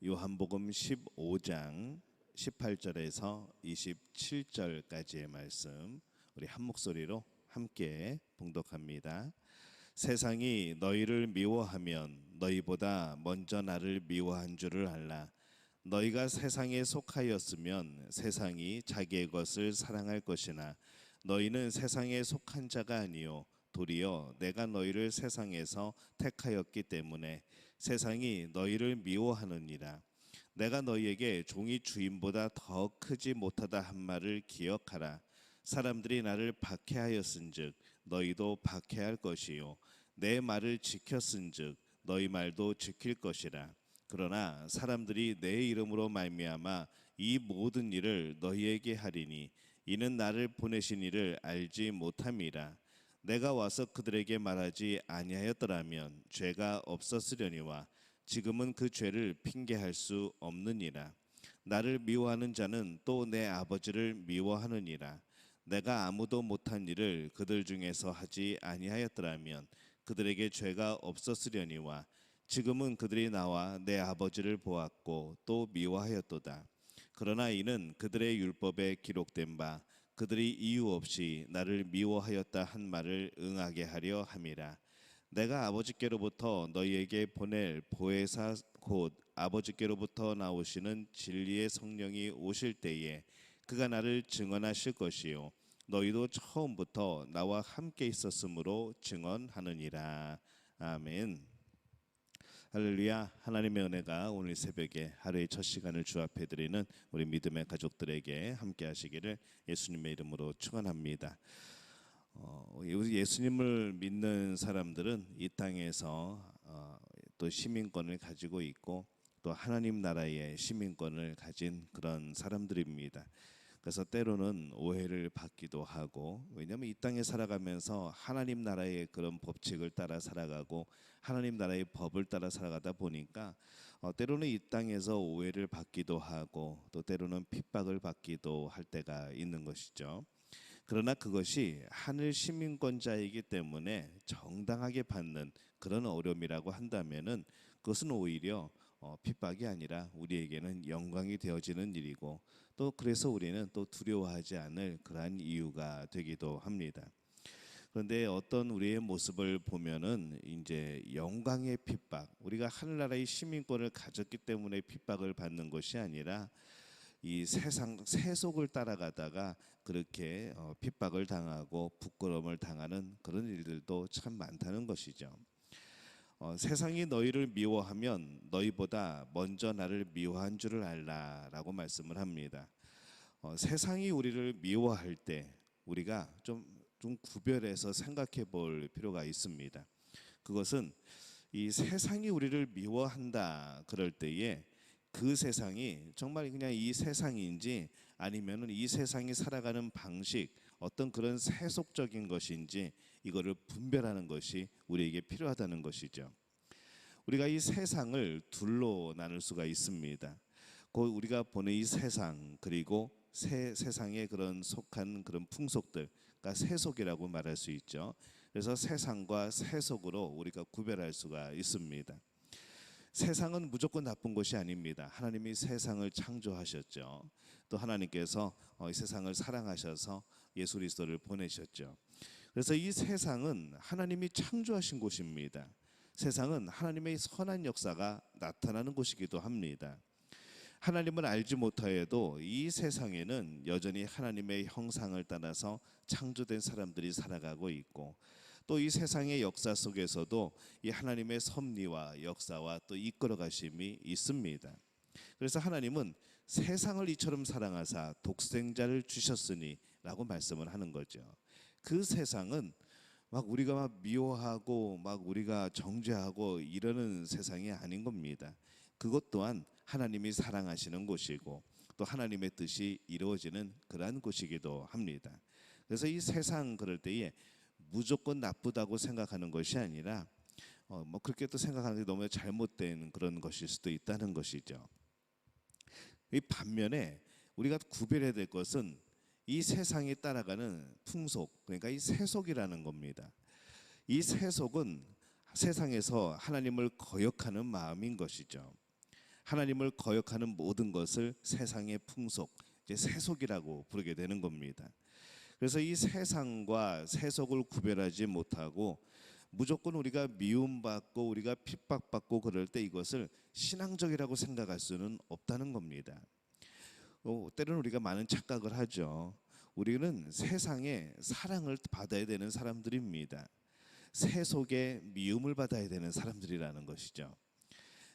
요한복음 15장 18절에서 27절까지의 말씀 우리 한 목소리로 함께 봉독합니다. 세상이 너희를 미워하면 너희보다 먼저 나를 미워한 줄을 알라. 너희가 세상에 속하였으면 세상이 자기의 것을 사랑할 것이나 너희는 세상에 속한 자가 아니요 도리어 내가 너희를 세상에서 택하였기 때문에 세상이 너희를 미워하느니라. 내가 너희에게 종이 주인보다 더 크지 못하다 한 말을 기억하라. 사람들이 나를 박해하였은즉 너희도 박해할 것이요 내 말을 지켰은즉 너희 말도 지킬 것이라. 그러나 사람들이 내 이름으로 말미암아 이 모든 일을 너희에게 하리니 이는 나를 보내신 이를 알지 못함이라. 내가 와서 그들에게 말하지 아니하였더라면 죄가 없었으려니와 지금은 그 죄를 핑계할 수 없느니라. 나를 미워하는 자는 또 내 아버지를 미워하느니라. 내가 아무도 못한 일을 그들 중에서 하지 아니하였더라면 그들에게 죄가 없었으려니와 지금은 그들이 나와 내 아버지를 보았고 또 미워하였도다. 그러나 이는 그들의 율법에 기록된 바 그들이 이유 없이 나를 미워하였다 한 말을 응하게 하려 함이라. 내가 아버지께로부터 너희에게 보낼 보혜사 곧 아버지께로부터 나오시는 진리의 성령이 오실 때에 그가 나를 증언하실 것이요 너희도 처음부터 나와 함께 있었으므로 증언하느니라. 아멘. 할렐루야. 하나님의 은혜가 오늘 새벽에 하루의 첫 시간을 주 앞에 드리는 우리 믿음의 가족들에게 함께 하시기를 예수님의 이름으로 축원합니다. 예수님을 믿는 사람들은 이 땅에서 또 시민권을 가지고 있고 또 하나님 나라의 시민권을 가진 그런 사람들입니다. 그래서 때로는 오해를 받기도 하고, 왜냐하면 이 땅에 살아가면서 하나님 나라의 그런 법칙을 따라 살아가고 하나님 나라의 법을 따라 살아가다 보니까 때로는 이 땅에서 오해를 받기도 하고 또 때로는 핍박을 받기도 할 때가 있는 것이죠. 그러나 그것이 하늘 시민권자이기 때문에 정당하게 받는 그런 어려움이라고 한다면은 그것은 오히려 핍박이 아니라 우리에게는 영광이 되어지는 일이고 또 그래서 우리는 또 두려워하지 않을 그러한 이유가 되기도 합니다. 그런데 어떤 우리의 모습을 보면은 이제 영광의 핍박, 우리가 하늘나라의 시민권을 가졌기 때문에 핍박을 받는 것이 아니라 이 세상 세속을 따라가다가 그렇게 핍박을 당하고 부끄러움을 당하는 그런 일들도 참 많다는 것이죠. 세상이 너희를 미워하면 너희보다 먼저 나를 미워한 줄을 알라라고 말씀을 합니다. 세상이 우리를 미워할 때 우리가 좀 구별해서 생각해 볼 필요가 있습니다. 그것은 이 세상이 우리를 미워한다 그럴 때에 그 세상이 정말 그냥 이 세상인지 아니면은 이 세상이 살아가는 방식, 어떤 그런 세속적인 것인지 이거를 분별하는 것이 우리에게 필요하다는 것이죠. 우리가 이 세상을 둘로 나눌 수가 있습니다. 곧 우리가 보는 이 세상 그리고 세상에 그런 속한 그런 풍속들, 그러니까 세속이라고 말할 수 있죠. 그래서 세상과 세속으로 우리가 구별할 수가 있습니다. 세상은 무조건 나쁜 것이 아닙니다. 하나님이 세상을 창조하셨죠. 또 하나님께서 이 세상을 사랑하셔서 예수 그리스도를 보내셨죠. 그래서 이 세상은 하나님이 창조하신 곳입니다. 세상은 하나님의 선한 역사가 나타나는 곳이기도 합니다. 하나님을 알지 못하여도 이 세상에는 여전히 하나님의 형상을 따라서 창조된 사람들이 살아가고 있고 또 이 세상의 역사 속에서도 이 하나님의 섭리와 역사와 또 이끌어 가심이 있습니다. 그래서 하나님은 세상을 이처럼 사랑하사 독생자를 주셨으니 라고 말씀을 하는 거죠. 그 세상은 막 우리가 막 미워하고 막 우리가 정죄하고 이러는 세상이 아닌 겁니다. 그것 또한 하나님이 사랑하시는 곳이고 또 하나님의 뜻이 이루어지는 그러한 곳이기도 합니다. 그래서 이 세상 그럴 때에 무조건 나쁘다고 생각하는 것이 아니라 뭐 그렇게 또 생각하는 게 너무 잘못된 그런 것일 수도 있다는 것이죠. 이 반면에 우리가 구별해야 될 것은 이 세상에 따라가는 풍속, 그러니까 이 세속이라는 겁니다. 이 세속은 세상에서 하나님을 거역하는 마음인 것이죠. 하나님을 거역하는 모든 것을 세상의 풍속, 이제 세속이라고 부르게 되는 겁니다. 그래서 이 세상과 세속을 구별하지 못하고 무조건 우리가 미움받고 우리가 핍박받고 그럴 때 이것을 신앙적이라고 생각할 수는 없다는 겁니다. 때로는 우리가 많은 착각을 하죠. 우리는 세상에 사랑을 받아야 되는 사람들입니다. 세속의 미움을 받아야 되는 사람들이라는 것이죠.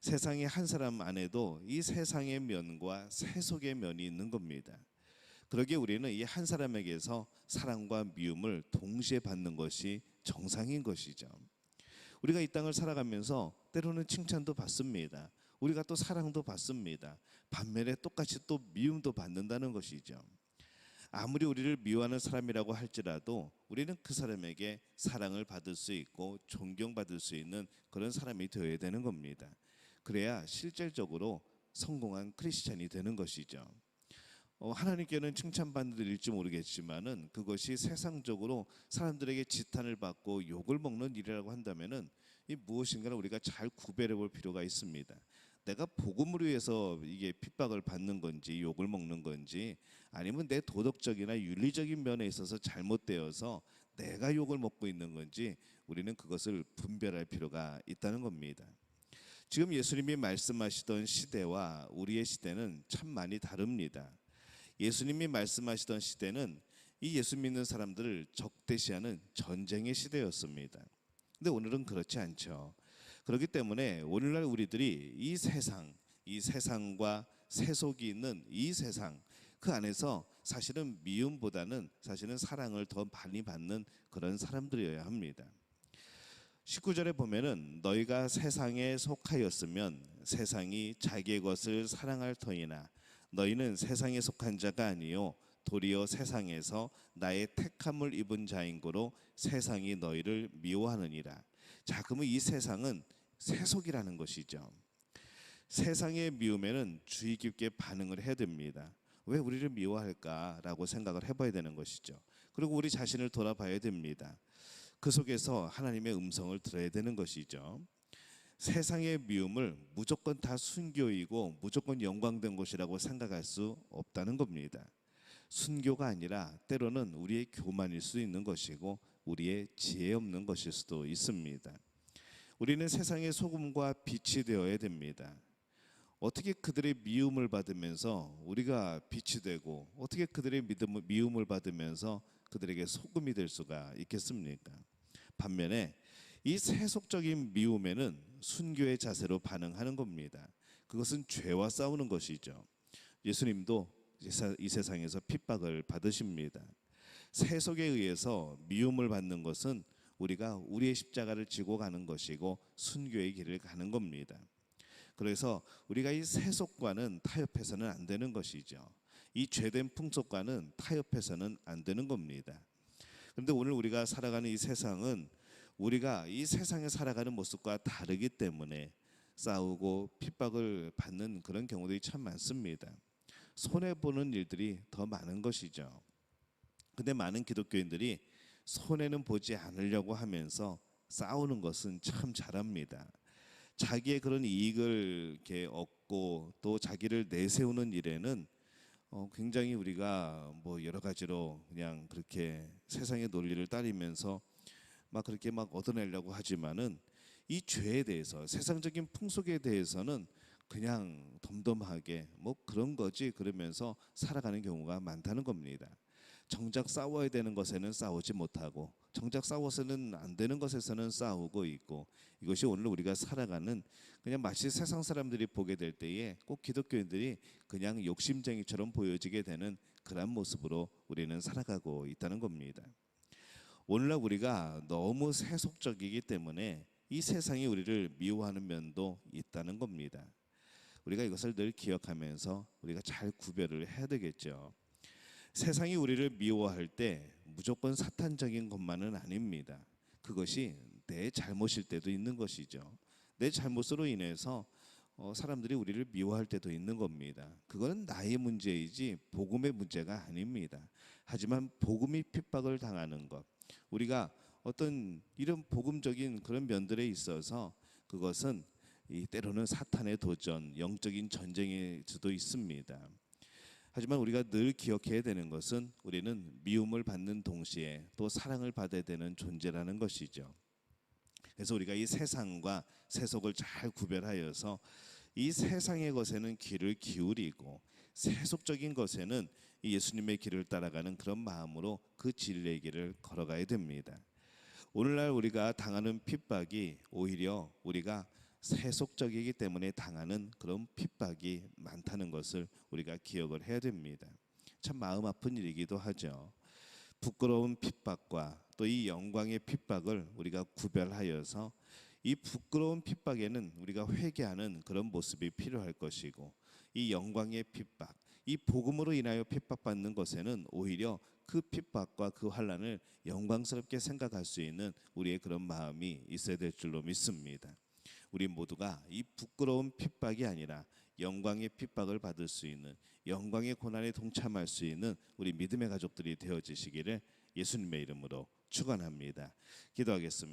세상의 한 사람 안에도 이 세상의 면과 세속의 면이 있는 겁니다. 그러기에 우리는 이 한 사람에게서 사랑과 미움을 동시에 받는 것이 정상인 것이죠. 우리가 이 땅을 살아가면서 때로는 칭찬도 받습니다. 우리가 또 사랑도 받습니다. 반면에 똑같이 또 미움도 받는다는 것이죠. 아무리 우리를 미워하는 사람이라고 할지라도 우리는 그 사람에게 사랑을 받을 수 있고 존경받을 수 있는 그런 사람이 되어야 되는 겁니다. 그래야 실질적으로 성공한 크리스찬이 되는 것이죠. 하나님께는 칭찬받는 일일지 모르겠지만은 그것이 세상적으로 사람들에게 지탄을 받고 욕을 먹는 일이라고 한다면은 이 무엇인가를 우리가 잘 구별해 볼 필요가 있습니다. 내가 복음을 위해서 이게 핍박을 받는 건지 욕을 먹는 건지 아니면 내 도덕적이나 윤리적인 면에 있어서 잘못되어서 내가 욕을 먹고 있는 건지 우리는 그것을 분별할 필요가 있다는 겁니다. 지금 예수님이 말씀하시던 시대와 우리의 시대는 참 많이 다릅니다. 예수님이 말씀하시던 시대는 이 예수 믿는 사람들을 적대시하는 전쟁의 시대였습니다. 근데 오늘은 그렇지 않죠. 그렇기 때문에 오늘날 우리들이 이 세상과 세속이 있는 이 세상 그 안에서 사실은 미움보다는 사실은 사랑을 더 많이 받는 그런 사람들이어야 합니다. 19절에 보면은 너희가 세상에 속하였으면 세상이 자기의 것을 사랑할 터이나 너희는 세상에 속한 자가 아니요 도리어 세상에서 나의 택함을 입은 자인 고로 세상이 너희를 미워하느니라. 자, 그러면 이 세상은 세속이라는 것이죠. 세상의 미움에는 주의 깊게 반응을 해야 됩니다. 왜 우리를 미워할까라고 생각을 해봐야 되는 것이죠. 그리고 우리 자신을 돌아봐야 됩니다. 그 속에서 하나님의 음성을 들어야 되는 것이죠. 세상의 미움을 무조건 다 순교이고 무조건 영광된 것이라고 생각할 수 없다는 겁니다. 순교가 아니라 때로는 우리의 교만일 수 있는 것이고 우리의 지혜 없는 것일 수도 있습니다. 우리는 세상의 소금과 빛이 되어야 됩니다. 어떻게 그들의 미움을 받으면서 우리가 빛이 되고 어떻게 그들의 미움을 받으면서 그들에게 소금이 될 수가 있겠습니까? 반면에 이 세속적인 미움에는 순교의 자세로 반응하는 겁니다. 그것은 죄와 싸우는 것이죠. 예수님도 이 세상에서 핍박을 받으십니다. 세속에 의해서 미움을 받는 것은 우리가 우리의 십자가를 지고 가는 것이고 순교의 길을 가는 겁니다. 그래서 우리가 이 세속과는 타협해서는 안 되는 것이죠. 이 죄된 풍속과는 타협해서는 안 되는 겁니다. 그런데 오늘 우리가 살아가는 이 세상은 우리가 이 세상에 살아가는 모습과 다르기 때문에 싸우고 핍박을 받는 그런 경우들이 참 많습니다. 손해보는 일들이 더 많은 것이죠. 근데 많은 기독교인들이 손해는 보지 않으려고 하면서 싸우는 것은 참 잘합니다. 자기의 그런 이익을 이렇게 얻고 또 자기를 내세우는 일에는 굉장히 우리가 뭐 여러 가지로 그냥 그렇게 세상의 논리를 따르면서 막 그렇게 막 얻어내려고 하지만은 이 죄에 대해서 세상적인 풍속에 대해서는 그냥 덤덤하게 뭐 그런 거지 그러면서 살아가는 경우가 많다는 겁니다. 정작 싸워야 되는 것에는 싸우지 못하고 정작 싸워서는 안 되는 것에서는 싸우고 있고 이것이 오늘 우리가 살아가는 그냥 마치 세상 사람들이 보게 될 때에 꼭 기독교인들이 그냥 욕심쟁이처럼 보여지게 되는 그런 모습으로 우리는 살아가고 있다는 겁니다. 오늘날 우리가 너무 세속적이기 때문에 이 세상이 우리를 미워하는 면도 있다는 겁니다. 우리가 이것을 늘 기억하면서 우리가 잘 구별을 해야 되겠죠. 세상이 우리를 미워할 때 무조건 사탄적인 것만은 아닙니다. 그것이 내 잘못일 때도 있는 것이죠. 내 잘못으로 인해서 사람들이 우리를 미워할 때도 있는 겁니다. 그거는 나의 문제이지 복음의 문제가 아닙니다. 하지만 복음이 핍박을 당하는 것, 우리가 어떤 이런 복음적인 그런 면들에 있어서 그것은 이 때로는 사탄의 도전, 영적인 전쟁일 수도 있습니다. 하지만 우리가 늘 기억해야 되는 것은 우리는 미움을 받는 동시에 또 사랑을 받아야 되는 존재라는 것이죠. 그래서 우리가 이 세상과 세속을 잘 구별하여서 이 세상의 것에는 귀를 기울이고 세속적인 것에는 이 예수님의 길을 따라가는 그런 마음으로 그 진리의 길을 걸어가야 됩니다. 오늘날 우리가 당하는 핍박이 오히려 우리가 세속적이기 때문에 당하는 그런 핍박이 많다는 것을 우리가 기억을 해야 됩니다. 참 마음 아픈 일이기도 하죠. 부끄러운 핍박과 또 이 영광의 핍박을 우리가 구별하여서 이 부끄러운 핍박에는 우리가 회개하는 그런 모습이 필요할 것이고, 이 영광의 핍박, 이 복음으로 인하여 핍박받는 것에는 오히려 그 핍박과 그 환난을 영광스럽게 생각할 수 있는 우리의 그런 마음이 있어야 될 줄로 믿습니다. 우리 모두가 이 부끄러운 핍박이 아니라 영광의 핍박을 받을 수 있는, 영광의 고난에 동참할 수 있는 우리 믿음의 가족들이 되어지시기를 예수님의 이름으로 축원합니다. 기도하겠습니다.